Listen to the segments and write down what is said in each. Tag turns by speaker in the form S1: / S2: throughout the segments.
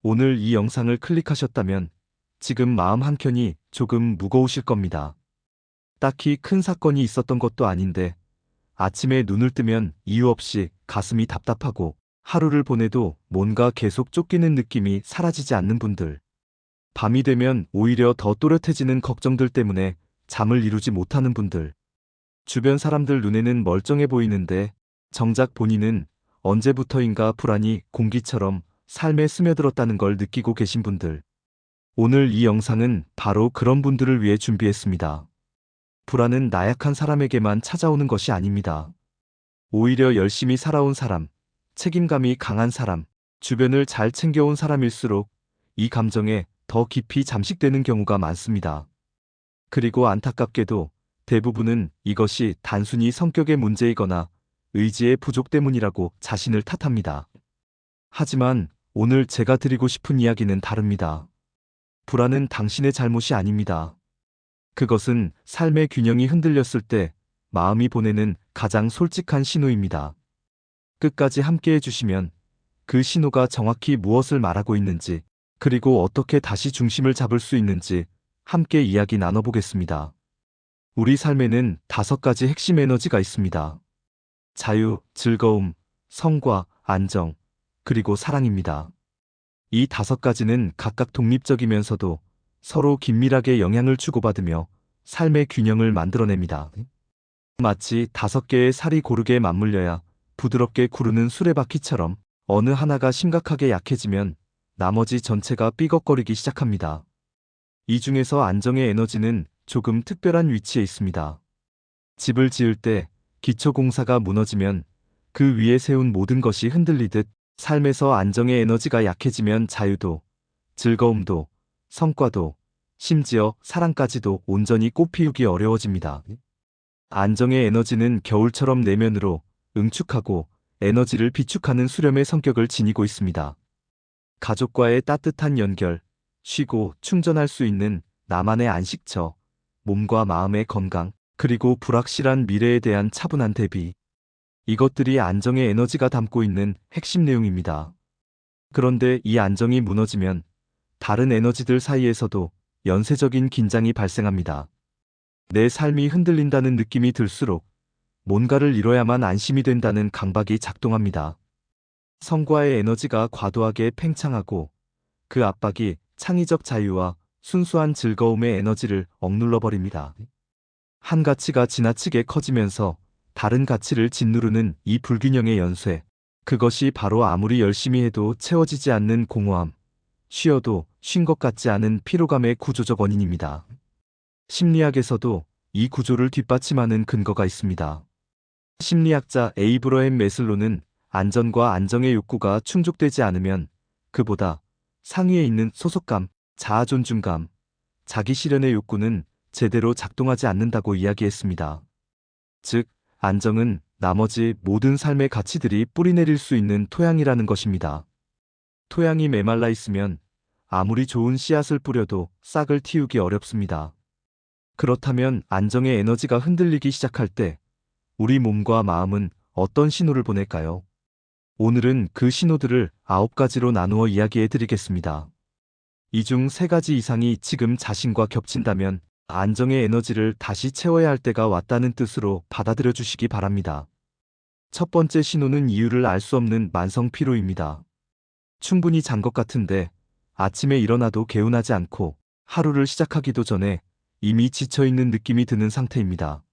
S1: 오늘 이 영상을 클릭하셨다면 지금 마음 한켠이 조금 무거우실 겁니다. 딱히 큰 사건이 있었던 것도 아닌데 아침에 눈을 뜨면 이유 없이 가슴이 답답하고 하루를 보내도 뭔가 계속 쫓기는 느낌이 사라지지 않는 분들. 밤이 되면 오히려 더 또렷해지는 걱정들 때문에 잠을 이루지 못하는 분들. 주변 사람들 눈에는 멀쩡해 보이는데 정작 본인은 언제부터인가 불안이 공기처럼 삶에 스며들었다는 걸 느끼고 계신 분들. 오늘 이 영상은 바로 그런 분들을 위해 준비했습니다. 불안은 나약한 사람에게만 찾아오는 것이 아닙니다. 오히려 열심히 살아온 사람, 책임감이 강한 사람, 주변을 잘 챙겨온 사람일수록 이 감정에 더 깊이 잠식되는 경우가 많습니다. 그리고 안타깝게도 대부분은 이것이 단순히 성격의 문제이거나 의지의 부족 때문이라고 자신을 탓합니다. 하지만 오늘 제가 드리고 싶은 이야기는 다릅니다. 불안은 당신의 잘못이 아닙니다. 그것은 삶의 균형이 흔들렸을 때 마음이 보내는 가장 솔직한 신호입니다. 끝까지 함께 해주시면 그 신호가 정확히 무엇을 말하고 있는지, 그리고 어떻게 다시 중심을 잡을 수 있는지 함께 이야기 나눠보겠습니다. 우리 삶에는 5가지 핵심 에너지가 있습니다. 자유, 즐거움, 성과, 안정, 그리고 사랑입니다. 이 5가지는 각각 독립적이면서도 서로 긴밀하게 영향을 주고받으며 삶의 균형을 만들어냅니다. 마치 5개의 살이 고르게 맞물려야 부드럽게 구르는 수레바퀴처럼 어느 하나가 심각하게 약해지면 나머지 전체가 삐걱거리기 시작합니다. 이 중에서 안정의 에너지는 조금 특별한 위치에 있습니다. 집을 지을 때 기초공사가 무너지면 그 위에 세운 모든 것이 흔들리듯 삶에서 안정의 에너지가 약해지면 자유도, 즐거움도, 성과도, 심지어 사랑까지도 온전히 꽃피우기 어려워집니다. 안정의 에너지는 겨울처럼 내면으로 응축하고 에너지를 비축하는 수렴의 성격을 지니고 있습니다. 가족과의 따뜻한 연결, 쉬고 충전할 수 있는 나만의 안식처, 몸과 마음의 건강, 그리고 불확실한 미래에 대한 차분한 대비. 이것들이 안정의 에너지가 담고 있는 핵심 내용입니다. 그런데 이 안정이 무너지면 다른 에너지들 사이에서도 연쇄적인 긴장이 발생합니다. 내 삶이 흔들린다는 느낌이 들수록 뭔가를 이뤄야만 안심이 된다는 강박이 작동합니다. 성과의 에너지가 과도하게 팽창하고 그 압박이 창의적 자유와 순수한 즐거움의 에너지를 억눌러 버립니다. 한 가치가 지나치게 커지면서 다른 가치를 짓누르는 이 불균형의 연쇄, 그것이 바로 아무리 열심히 해도 채워지지 않는 공허함, 쉬어도 쉰 것 같지 않은 피로감의 구조적 원인입니다. 심리학에서도 이 구조를 뒷받침하는 근거가 있습니다. 심리학자 에이브러햄 매슬로는 안전과 안정의 욕구가 충족되지 않으면 그보다 상위에 있는 소속감, 자아존중감, 자기실현의 욕구는 제대로 작동하지 않는다고 이야기했습니다. 즉, 안정은 나머지 모든 삶의 가치들이 뿌리내릴 수 있는 토양이라는 것입니다. 토양이 메말라 있으면 아무리 좋은 씨앗을 뿌려도 싹을 틔우기 어렵습니다. 그렇다면 안정의 에너지가 흔들리기 시작할 때 우리 몸과 마음은 어떤 신호를 보낼까요? 오늘은 그 신호들을 9가지로 나누어 이야기해 드리겠습니다. 이 중 3가지 이상이 지금 자신과 겹친다면 안정의 에너지를 다시 채워야 할 때가 왔다는 뜻으로 받아들여 주시기 바랍니다. 첫 번째 신호는 이유를 알 수 없는 만성 피로입니다. 충분히 잔 것 같은데 아침에 일어나도 개운하지 않고 하루를 시작하기도 전에 이미 지쳐있는 느낌이 드는 상태입니다.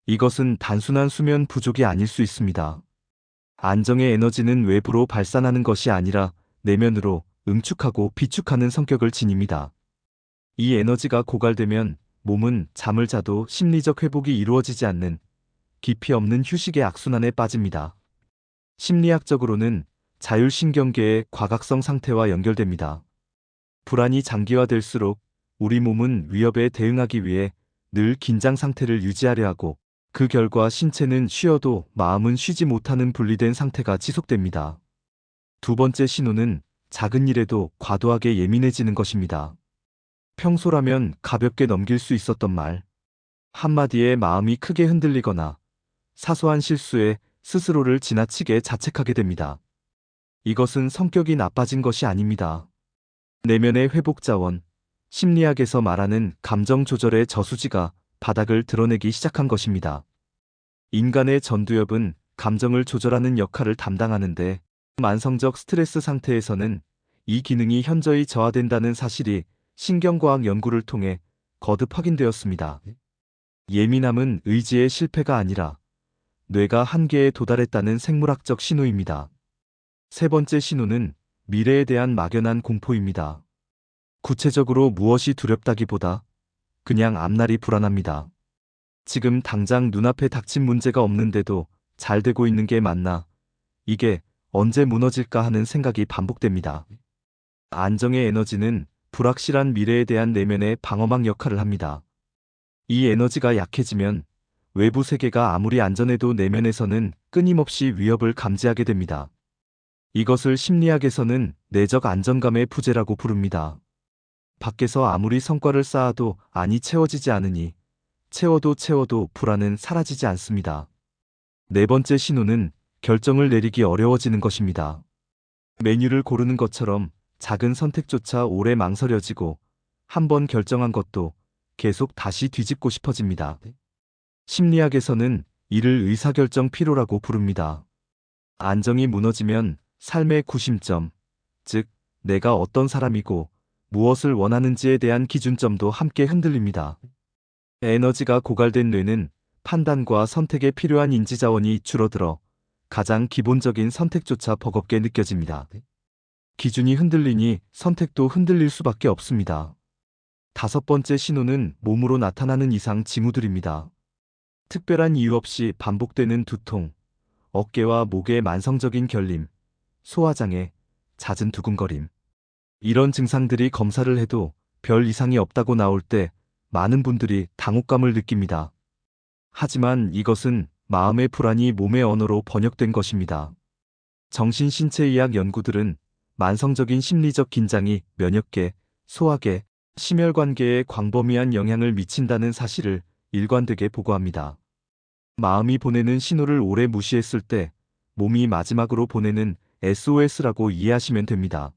S1: 이것은 단순한 수면 부족이 아닐 수 있습니다. 안정의 에너지는 외부로 발산하는 것이 아니라 내면으로 응축하고 비축하는 성격을 지닙니다. 이 에너지가 고갈되면 몸은 잠을 자도 심리적 회복이 이루어지지 않는 깊이 없는 휴식의 악순환에 빠집니다. 심리학적으로는 자율신경계의 과각성 상태와 연결됩니다. 불안이 장기화될수록 우리 몸은 위협에 대응하기 위해 늘 긴장 상태를 유지하려 하고 그 결과 신체는 쉬어도 마음은 쉬지 못하는 분리된 상태가 지속됩니다. 두 번째 신호는 작은 일에도 과도하게 예민해지는 것입니다. 평소라면 가볍게 넘길 수 있었던 말, 한마디에 마음이 크게 흔들리거나 사소한 실수에 스스로를 지나치게 자책하게 됩니다. 이것은 성격이 나빠진 것이 아닙니다. 내면의 회복 자원, 심리학에서 말하는 감정 조절의 저수지가 바닥을 드러내기 시작한 것입니다. 인간의 전두엽은 감정을 조절하는 역할을 담당하는데 만성적 스트레스 상태에서는 이 기능이 현저히 저하된다는 사실이 신경과학 연구를 통해 거듭 확인되었습니다. 예민함은 의지의 실패가 아니라 뇌가 한계에 도달했다는 생물학적 신호입니다. 세 번째 신호는 미래에 대한 막연한 공포입니다. 구체적으로 무엇이 두렵다기보다 그냥 앞날이 불안합니다. 지금 당장 눈앞에 닥친 문제가 없는데도 잘 되고 있는 게 맞나? 이게 언제 무너질까 하는 생각이 반복됩니다. 안정의 에너지는 불확실한 미래에 대한 내면의 방어막 역할을 합니다. 이 에너지가 약해지면 외부 세계가 아무리 안전해도 내면에서는 끊임없이 위협을 감지하게 됩니다. 이것을 심리학에서는 내적 안정감의 부재라고 부릅니다. 밖에서 아무리 성과를 쌓아도 안이 채워지지 않으니 채워도 불안은 사라지지 않습니다. 네 번째 신호는 결정을 내리기 어려워지는 것입니다. 메뉴를 고르는 것처럼 작은 선택조차 오래 망설여지고 한 번 결정한 것도 계속 다시 뒤집고 싶어집니다. 심리학에서는 이를 의사결정 피로라고 부릅니다. 안정이 무너지면 삶의 구심점, 즉 내가 어떤 사람이고 무엇을 원하는지에 대한 기준점도 함께 흔들립니다. 에너지가 고갈된 뇌는 판단과 선택에 필요한 인지자원이 줄어들어 가장 기본적인 선택조차 버겁게 느껴집니다. 기준이 흔들리니 선택도 흔들릴 수밖에 없습니다. 다섯 번째 신호는 몸으로 나타나는 이상 징후들입니다. 특별한 이유 없이 반복되는 두통, 어깨와 목의 만성적인 결림, 소화장애, 잦은 두근거림. 이런 증상들이 검사를 해도 별 이상이 없다고 나올 때 많은 분들이 당혹감을 느낍니다. 하지만 이것은 마음의 불안이 몸의 언어로 번역된 것입니다. 정신신체의학 연구들은 만성적인 심리적 긴장이 면역계, 소화계, 심혈관계에 광범위한 영향을 미친다는 사실을 일관되게 보고합니다. 마음이 보내는 신호를 오래 무시했을 때 몸이 마지막으로 보내는 SOS라고 이해하시면 됩니다.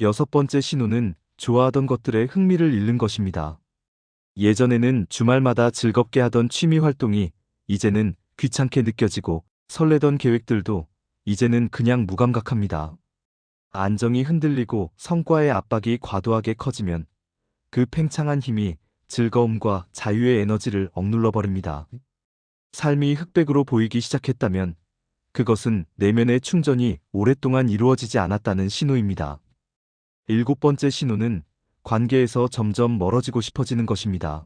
S1: 여섯 번째 신호는 좋아하던 것들에 흥미를 잃는 것입니다. 예전에는 주말마다 즐겁게 하던 취미 활동이 이제는 귀찮게 느껴지고 설레던 계획들도 이제는 그냥 무감각합니다. 안정이 흔들리고 성과의 압박이 과도하게 커지면 그 팽창한 힘이 즐거움과 자유의 에너지를 억눌러 버립니다. 삶이 흑백으로 보이기 시작했다면 그것은 내면의 충전이 오랫동안 이루어지지 않았다는 신호입니다. 일곱 번째 신호는 관계에서 점점 멀어지고 싶어지는 것입니다.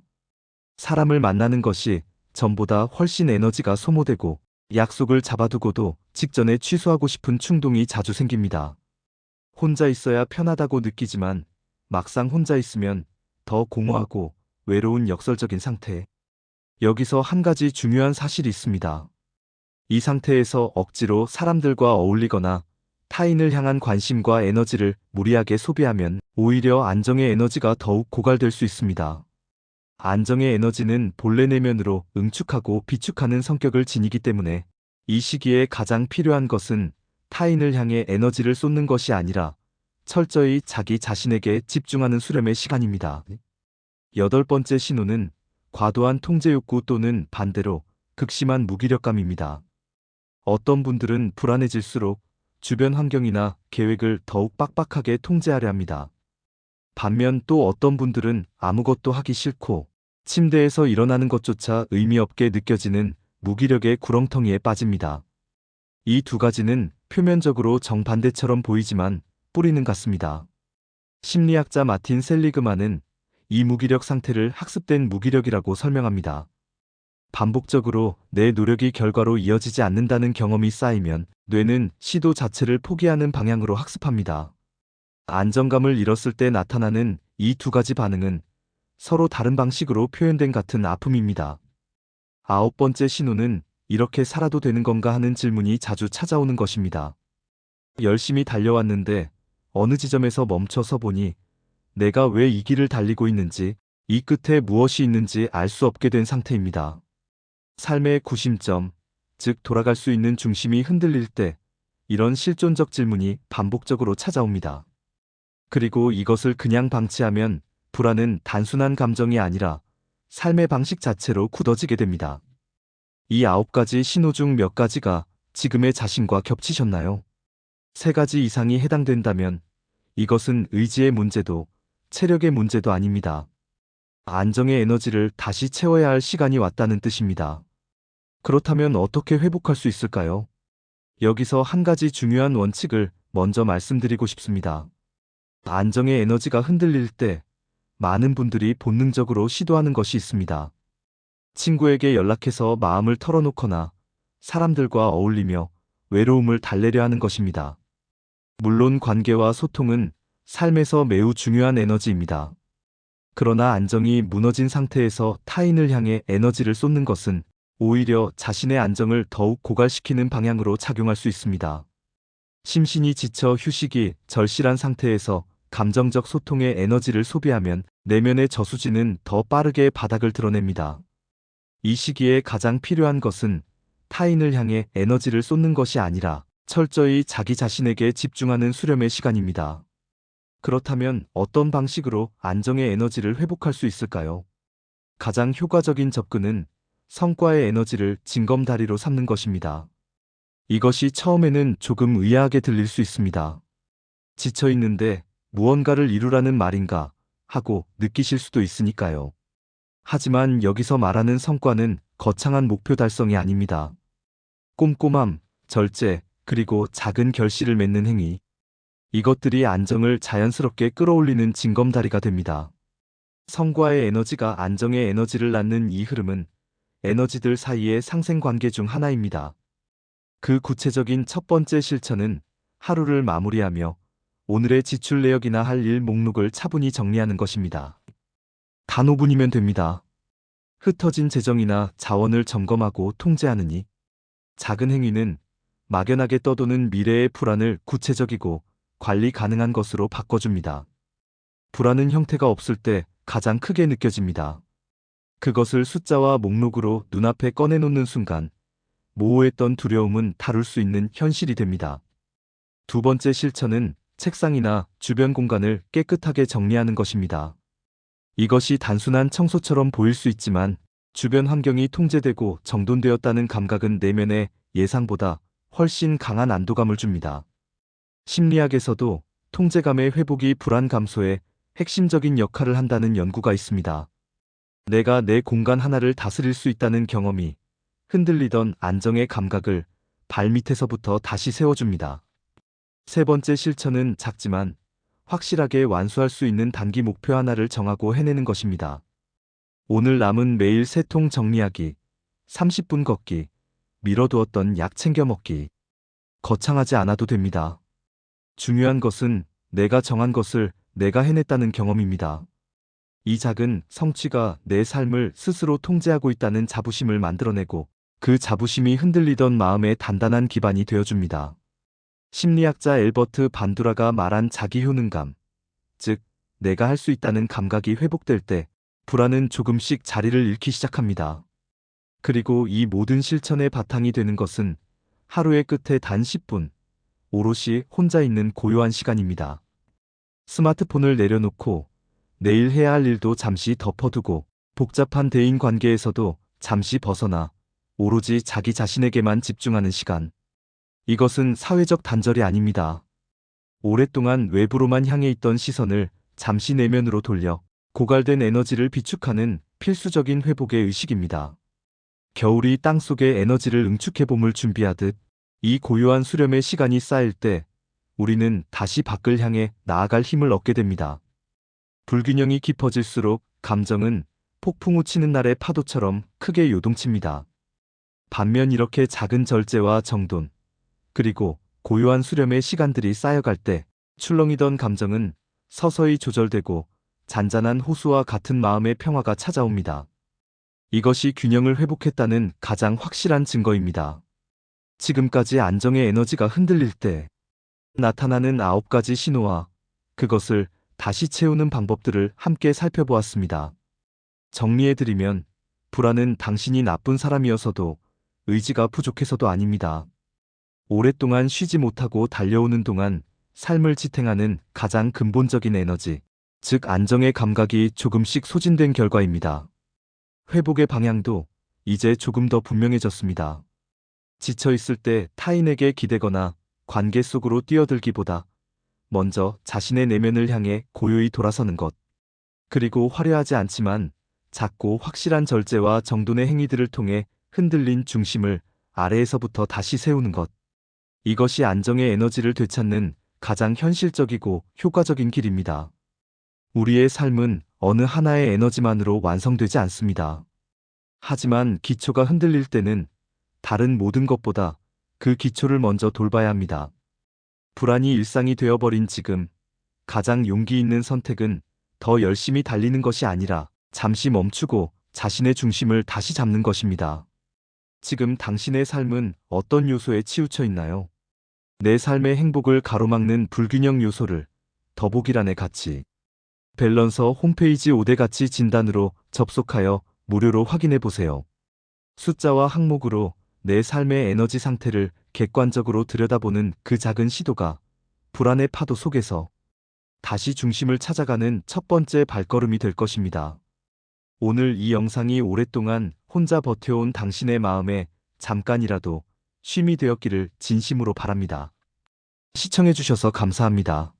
S1: 사람을 만나는 것이 전보다 훨씬 에너지가 소모되고 약속을 잡아두고도 직전에 취소하고 싶은 충동이 자주 생깁니다. 혼자 있어야 편하다고 느끼지만 막상 혼자 있으면 더 공허하고 외로운 역설적인 상태. 여기서 한 가지 중요한 사실이 있습니다. 이 상태에서 억지로 사람들과 어울리거나 타인을 향한 관심과 에너지를 무리하게 소비하면 오히려 안정의 에너지가 더욱 고갈될 수 있습니다. 안정의 에너지는 본래 내면으로 응축하고 비축하는 성격을 지니기 때문에 이 시기에 가장 필요한 것은 타인을 향해 에너지를 쏟는 것이 아니라 철저히 자기 자신에게 집중하는 수렴의 시간입니다. 여덟 번째 신호는 과도한 통제 욕구 또는 반대로 극심한 무기력감입니다. 어떤 분들은 불안해질수록 주변 환경이나 계획을 더욱 빡빡하게 통제하려 합니다. 반면 또 어떤 분들은 아무것도 하기 싫고 침대에서 일어나는 것조차 의미 없게 느껴지는 무기력의 구렁텅이에 빠집니다. 이 두 가지는 표면적으로 정반대처럼 보이지만 뿌리는 같습니다. 심리학자 마틴 셀리그만은 이 무기력 상태를 학습된 무기력이라고 설명합니다. 반복적으로 내 노력이 결과로 이어지지 않는다는 경험이 쌓이면 뇌는 시도 자체를 포기하는 방향으로 학습합니다. 안정감을 잃었을 때 나타나는 이 두 가지 반응은 서로 다른 방식으로 표현된 같은 아픔입니다. 아홉 번째 신호는 이렇게 살아도 되는 건가 하는 질문이 자주 찾아오는 것입니다. 열심히 달려왔는데 어느 지점에서 멈춰서 보니 내가 왜 이 길을 달리고 있는지, 이 끝에 무엇이 있는지 알 수 없게 된 상태입니다. 삶의 구심점, 즉 돌아갈 수 있는 중심이 흔들릴 때 이런 실존적 질문이 반복적으로 찾아옵니다. 그리고 이것을 그냥 방치하면 불안은 단순한 감정이 아니라 삶의 방식 자체로 굳어지게 됩니다. 이 9가지 신호 중 몇 가지가 지금의 자신과 겹치셨나요? 3가지 이상이 해당된다면 이것은 의지의 문제도 체력의 문제도 아닙니다. 안정의 에너지를 다시 채워야 할 시간이 왔다는 뜻입니다. 그렇다면 어떻게 회복할 수 있을까요? 여기서 한 가지 중요한 원칙을 먼저 말씀드리고 싶습니다. 안정의 에너지가 흔들릴 때 많은 분들이 본능적으로 시도하는 것이 있습니다. 친구에게 연락해서 마음을 털어놓거나 사람들과 어울리며 외로움을 달래려 하는 것입니다. 물론 관계와 소통은 삶에서 매우 중요한 에너지입니다. 그러나 안정이 무너진 상태에서 타인을 향해 에너지를 쏟는 것은 오히려 자신의 안정을 더욱 고갈시키는 방향으로 작용할 수 있습니다. 심신이 지쳐 휴식이 절실한 상태에서 감정적 소통에 에너지를 소비하면 내면의 저수지는 더 빠르게 바닥을 드러냅니다. 이 시기에 가장 필요한 것은 타인을 향해 에너지를 쏟는 것이 아니라 철저히 자기 자신에게 집중하는 수렴의 시간입니다. 그렇다면 어떤 방식으로 안정의 에너지를 회복할 수 있을까요? 가장 효과적인 접근은 성과의 에너지를 징검다리로 삼는 것입니다. 이것이 처음에는 조금 의아하게 들릴 수 있습니다. 지쳐 있는데 무언가를 이루라는 말인가 하고 느끼실 수도 있으니까요. 하지만 여기서 말하는 성과는 거창한 목표 달성이 아닙니다. 꼼꼼함, 절제, 그리고 작은 결실을 맺는 행위. 이것들이 안정을 자연스럽게 끌어올리는 징검다리가 됩니다. 성과의 에너지가 안정의 에너지를 낳는 이 흐름은 에너지들 사이의 상생관계 중 하나입니다. 그 구체적인 첫 번째 실천은 하루를 마무리하며 오늘의 지출 내역이나 할 일 목록을 차분히 정리하는 것입니다. 단 5분이면 됩니다. 흩어진 재정이나 자원을 점검하고 통제하느니 작은 행위는 막연하게 떠도는 미래의 불안을 구체적이고 관리 가능한 것으로 바꿔줍니다. 불안은 형태가 없을 때 가장 크게 느껴집니다. 그것을 숫자와 목록으로 눈앞에 꺼내놓는 순간 모호했던 두려움은 다룰 수 있는 현실이 됩니다. 두 번째 실천은 책상이나 주변 공간을 깨끗하게 정리하는 것입니다. 이것이 단순한 청소처럼 보일 수 있지만 주변 환경이 통제되고 정돈되었다는 감각은 내면에 예상보다 훨씬 강한 안도감을 줍니다. 심리학에서도 통제감의 회복이 불안 감소에 핵심적인 역할을 한다는 연구가 있습니다. 내가 내 공간 하나를 다스릴 수 있다는 경험이 흔들리던 안정의 감각을 발밑에서부터 다시 세워줍니다. 세 번째 실천은 작지만 확실하게 완수할 수 있는 단기 목표 하나를 정하고 해내는 것입니다. 오늘 남은 매일 3통 정리하기, 30분 걷기, 미뤄두었던 약 챙겨 먹기. 거창하지 않아도 됩니다. 중요한 것은 내가 정한 것을 내가 해냈다는 경험입니다. 이 작은 성취가 내 삶을 스스로 통제하고 있다는 자부심을 만들어내고 그 자부심이 흔들리던 마음의 단단한 기반이 되어줍니다. 심리학자 엘버트 반두라가 말한 자기 효능감, 즉 내가 할 수 있다는 감각이 회복될 때 불안은 조금씩 자리를 잃기 시작합니다. 그리고 이 모든 실천의 바탕이 되는 것은 하루의 끝에 단 10분, 오롯이 혼자 있는 고요한 시간입니다. 스마트폰을 내려놓고 내일 해야 할 일도 잠시 덮어두고 복잡한 대인 관계에서도 잠시 벗어나 오로지 자기 자신에게만 집중하는 시간. 이것은 사회적 단절이 아닙니다. 오랫동안 외부로만 향해 있던 시선을 잠시 내면으로 돌려 고갈된 에너지를 비축하는 필수적인 회복의 의식입니다. 겨울이 땅속에 에너지를 응축해봄을 준비하듯 이 고요한 수렴의 시간이 쌓일 때 우리는 다시 밖을 향해 나아갈 힘을 얻게 됩니다. 불균형이 깊어질수록 감정은 폭풍우 치는 날의 파도처럼 크게 요동칩니다. 반면 이렇게 작은 절제와 정돈, 그리고 고요한 수렴의 시간들이 쌓여갈 때 출렁이던 감정은 서서히 조절되고 잔잔한 호수와 같은 마음의 평화가 찾아옵니다. 이것이 균형을 회복했다는 가장 확실한 증거입니다. 지금까지 안정의 에너지가 흔들릴 때 나타나는 9가지 신호와 그것을 다시 채우는 방법들을 함께 살펴보았습니다. 정리해드리면 불안은 당신이 나쁜 사람이어서도 의지가 부족해서도 아닙니다. 오랫동안 쉬지 못하고 달려오는 동안 삶을 지탱하는 가장 근본적인 에너지, 즉 안정의 감각이 조금씩 소진된 결과입니다. 회복의 방향도 이제 조금 더 분명해졌습니다. 지쳐있을 때 타인에게 기대거나 관계 속으로 뛰어들기보다 먼저 자신의 내면을 향해 고요히 돌아서는 것. 그리고 화려하지 않지만 작고 확실한 절제와 정돈의 행위들을 통해 흔들린 중심을 아래에서부터 다시 세우는 것. 이것이 안정의 에너지를 되찾는 가장 현실적이고 효과적인 길입니다. 우리의 삶은 어느 하나의 에너지만으로 완성되지 않습니다. 하지만 기초가 흔들릴 때는 다른 모든 것보다 그 기초를 먼저 돌봐야 합니다. 불안이 일상이 되어버린 지금, 가장 용기 있는 선택은 더 열심히 달리는 것이 아니라 잠시 멈추고 자신의 중심을 다시 잡는 것입니다. 지금 당신의 삶은 어떤 요소에 치우쳐 있나요? 내 삶의 행복을 가로막는 불균형 요소를 더보기란에 같이 밸런서 홈페이지 5대 가치 진단으로 접속하여 무료로 확인해 보세요. 숫자와 항목으로 내 삶의 에너지 상태를 객관적으로 들여다보는 그 작은 시도가 불안의 파도 속에서 다시 중심을 찾아가는 첫 번째 발걸음이 될 것입니다. 오늘 이 영상이 오랫동안 혼자 버텨온 당신의 마음에 잠깐이라도 쉼이 되었기를 진심으로 바랍니다. 시청해주셔서 감사합니다.